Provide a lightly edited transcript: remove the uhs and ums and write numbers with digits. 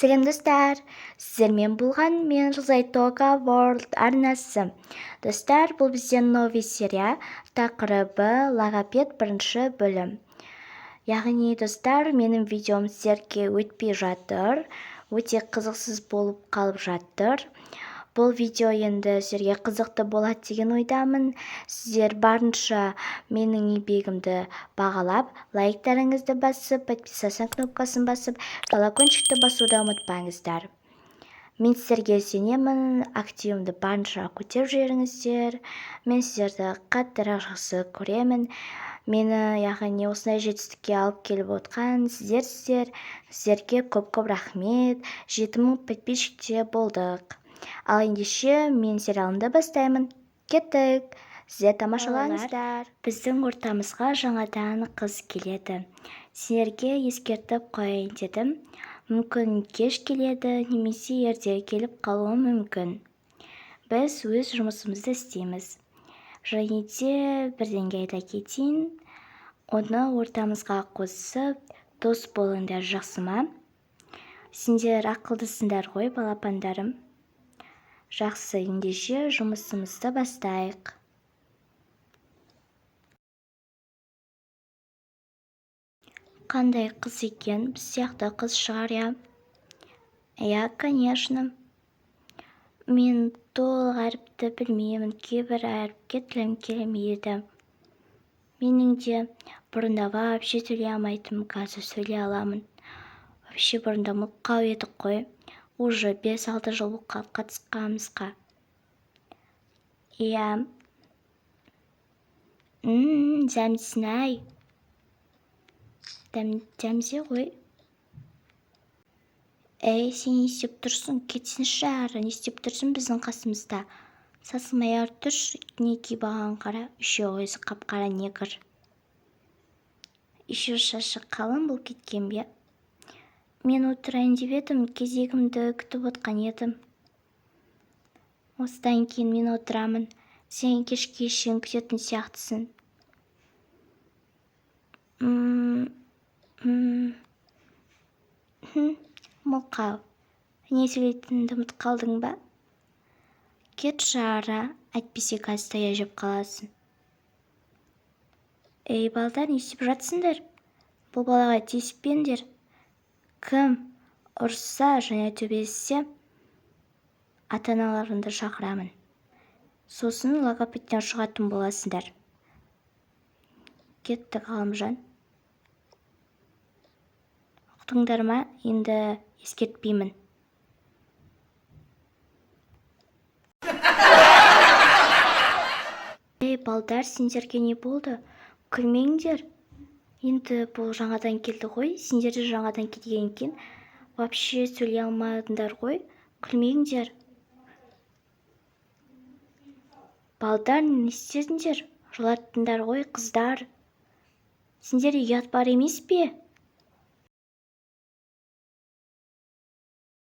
Сәлем достар, сіздермен болған мен Жазайтока World арнасы. Достар, бұл бізден новый серия, тақырыбы логопед бірінші бөлім. Яғни достар, менің видеом сіздерге өтпей жатыр, өте қызықсыз болып қалып жатыр. Бұл видео енді сіздерге қызықты болады деген ойдамын. Сіздер барынша менің еңбегімді бағалап, лайктарыңызды басып, подписаться кнопкасын басып, колокольчикті басуды ұмытпаңыздар. Мен сіздерге сенемін, активімді барынша көтеріп жіберіңіздер. Мен сіздерді қаттырақ жақсы көремін. Мені яғни осындай жетістікке алып келіп отқан сіздерге көп рахмет. 7000 подписчикте болдық. Ал ендеше мен сериалымды бастаймын. Кеттік. Сіздер тамашалаңыздар. Біздің ортамызға жаңадан қыз келеді. Сіздерге ескертіп қояйын дедім. Мүмкін кеш келеді, немесе ерте келіп қалуы мүмкін. Біз өз жұмысымызды істейміз. Және де бірдеңе айта кетейін. Оны ортамызға қосып, дос болыңдар, жақсы ма? Сендер ақылдысыңдар ғой, балапандарым. Жақсы, ендеше жұмысымызды бастайық. Қандай қыз екен? Біз сияқты қыз шығар, я? Я, конечно. Мен толық әріпті білмеймін, кейбір әріпке тілім келмейді. Менің де бұрында вообще сөйлей алмайтынмын, қазір сөйлей аламын. Вообще бұрында мұқау едік қой. Уже 5-6 жыл қатысқанымызға. Иә. Зәмдісін ай. Дәмзе ғой. Әй, сен не істеп тұрсың? Кетсінші ары, не істеп тұрсың біздің қасымызда? Сасылмай ары тұрш, не кейбаған қара, үшеу өзі қап-қара негір. Үшеу шашы қалың бұл кеткен бе? Мен отырайын деп едім, кезегімді күтіп отқан едім. Осыдан кейін мен отырамын. Сен кешке шейін күтетін сияқтысың. Мұлқау, не сөйлейтінді ұмытып қалдың ба? Кетші ара, әйтпесе қазір тая жеп қаласың. Ей, балдар, не істеп жатсыңдар? Бұл балаға тиіспеңдер. Кім ұрса және төбелессе, ата-аналарыңды шақырамын. Сосын логопедтен шығатын боласыңдар. Кеттік, Ғалымжан. Ұқтыңдар ма? Енді ескертпеймін. Ей, балдар, сендерге не болды? Күлмеңдер. Енді бұл жаңадан келді ғой, сендер де жаңадан келген екен. Вообще сөйлей алмадыңдар ғой, күлмеңдер. Балдар, не істедіңдер? Жылаттыңдар ғой, қыздар. Сендер ұят бар емес пе?